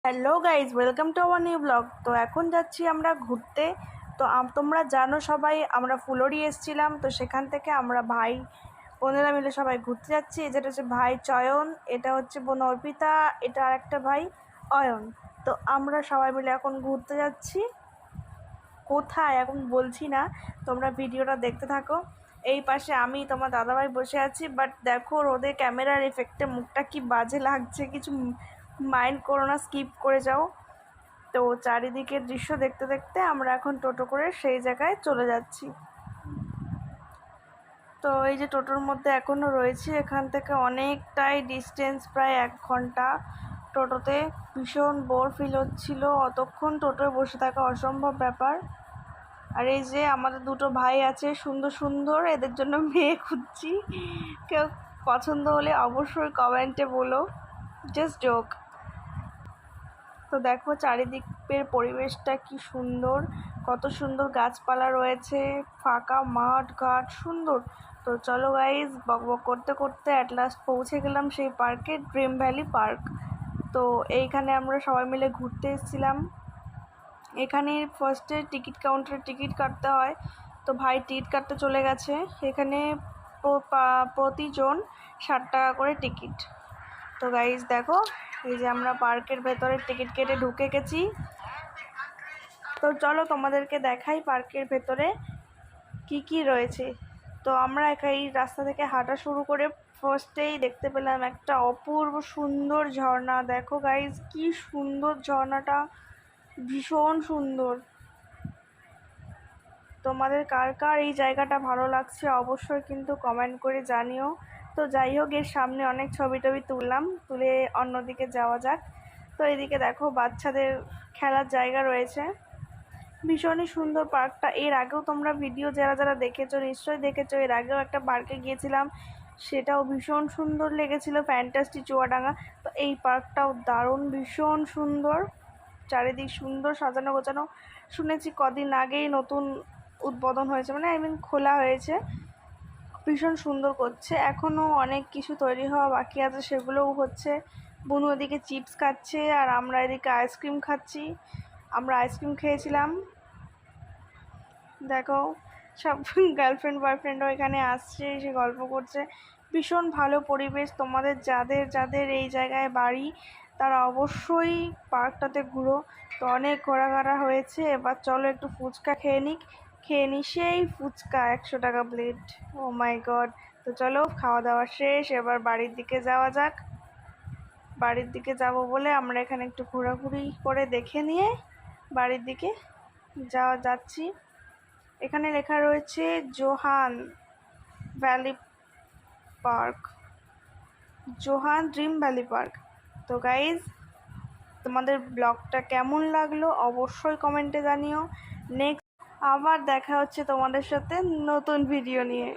Hello guys, welcome to our new blog. তো এখন যাচ্ছি আমরা ঘুরতে। তো তোমরা জানো সবাই আমরা ফুলরি এসেছিলাম। তো সেখান থেকে আমরা ভাই বোনেরা মিলে সবাই ঘুরতে যাচ্ছি। যেটা হচ্ছে ভাই চয়ন, এটা হচ্ছে বোন অর্পিতা, এটা আর একটা ভাই অয়ন। তো আমরা সবাই মিলে এখন ঘুরতে যাচ্ছি। কোথায় এখন বলছি না, তোমরা ভিডিওটা দেখতে থাকো। এই পাশে আমি তোমার দাদাভাই বসে আছি, বাট দেখো রোদে ক্যামেরার এফেক্টে মুখটা কি বাজে লাগছে, কিছু মাইন্ড করো না, স্কিপ করে যাও। তো চারিদিকের দৃশ্য দেখতে দেখতে আমরা এখন টোটো করে সেই জায়গায় চলে যাচ্ছি। তো এই যে টোটোর মধ্যে এখনও রয়েছি, এখান থেকে অনেকটাই ডিস্টেন্স, প্রায় 1 ঘন্টা টোটোতে। ভীষণ বোর ফিল হচ্ছিল, অতক্ষণ টোটোয় বসে থাকা অসম্ভব ব্যাপার। আর এই যে আমাদের দুটো ভাই আছে সুন্দর সুন্দর, এদের জন্য মেয়ে খুঁজছি। কেউ পছন্দ হলে অবশ্যই কমেন্টে বলো, জাস্ট জোক। তো দেখো চারিদিকের পরিবেশটা কি সুন্দর, কত সুন্দর গাছপালা রয়েছে, ফাঁকা মাঠ ঘাট সুন্দর। তো চলো গাইজ, বকবক করতে করতে অ্যাট লাস্ট পৌঁছে গেলাম সেই পার্কে, ড্রিম ভ্যালি পার্ক। তো এইখানে আমরা সবাই মিলে ঘুরতে এসেছিলাম। এখানে ফার্স্টে টিকিট কাউন্টারে টিকিট কাটতে হয়। তো ভাই টিকিট কাটতে চলে গেছে। এখানে প্রতিজন 60 টাকা করে টিকিট। তো গাইজ দেখো, এই যে আমরা পার্কের ভেতরে টিকিট কেটে ঢুকে গেছি। তো চলো তোমাদেরকে দেখাই পার্কের ভেতরে কি কি রয়েছে। তো আমরা এই রাস্তা থেকে হাঁটা শুরু করে ফার্স্টেই দেখতে পেলাম একটা অপূর্ব সুন্দর ঝর্ণা। দেখো গাইজ কি সুন্দর ঝর্ণাটা, ভীষণ সুন্দর। তোমাদের কার কার এই জায়গাটা ভালো লাগছে অবশ্যই কিন্তু কমেন্ট করে জানিও। তো যাই হোক, এর সামনে অনেক ছবি টবি তুলে অন্যদিকে যাওয়া যাক। তো এদিকে দেখো বাচ্চাদের খেলার জায়গা রয়েছে, ভীষণই সুন্দর পার্কটা। এর আগেও তোমরা ভিডিও যারা যারা দেখেছো নিশ্চয়ই দেখেছো, এর আগেও একটা পার্কে গিয়েছিলাম, সেটাও ভীষণ সুন্দর লেগেছিল, ফ্যান্টাস্টি চুয়াডাঙ্গা। তো এই পার্কটাও দারুণ, ভীষণ সুন্দর, চারিদিক সুন্দর সাজানো গোছানো। শুনেছি কদিন আগেই নতুন উদ্বোধন হয়েছে, মানে খোলা হয়েছে, ভীষণ সুন্দর করছে। এখনও অনেক কিছু তৈরি হওয়া বাকি আছে, সেগুলোও হচ্ছে। বুনু ওদিকে চিপস খাচ্ছে আর আমরা এদিকে আইসক্রিম খাচ্ছি। আমরা আইসক্রিম খেয়েছিলাম। দেখো সব গার্লফ্রেন্ড বয়ফ্রেন্ডও এখানে আসছে, এসে গল্প করছে। ভীষণ ভালো পরিবেশ। তোমাদের যাদের যাদের এই জায়গায় বাড়ি তারা অবশ্যই পার্কটাতে ঘুরো। তো অনেক ঘোরাঘাটা হয়েছে, এবার চলো একটু ফুচকা খেয়ে নিই সেই ফুচকা 100 টাকা প্লেট। ও মাই গড। তো চলো খাওয়া দাওয়া শেষ, এবার বাড়ির দিকে যাওয়া যাক। বাড়ির দিকে যাব বলে আমরা এখানে একটু ঘোরাঘুরি করে দেখে নিয়ে বাড়ির দিকে যাচ্ছি। এখানে লেখা রয়েছে Johan valley park, Johan dream valley park. তো গাইজ, তোমাদের ব্লগটা কেমন লাগলো অবশ্যই কমেন্টে জানিও। নেক্সট আবার দেখা হচ্ছে তোমাদের সাথে নতুন ভিডিও নিয়ে।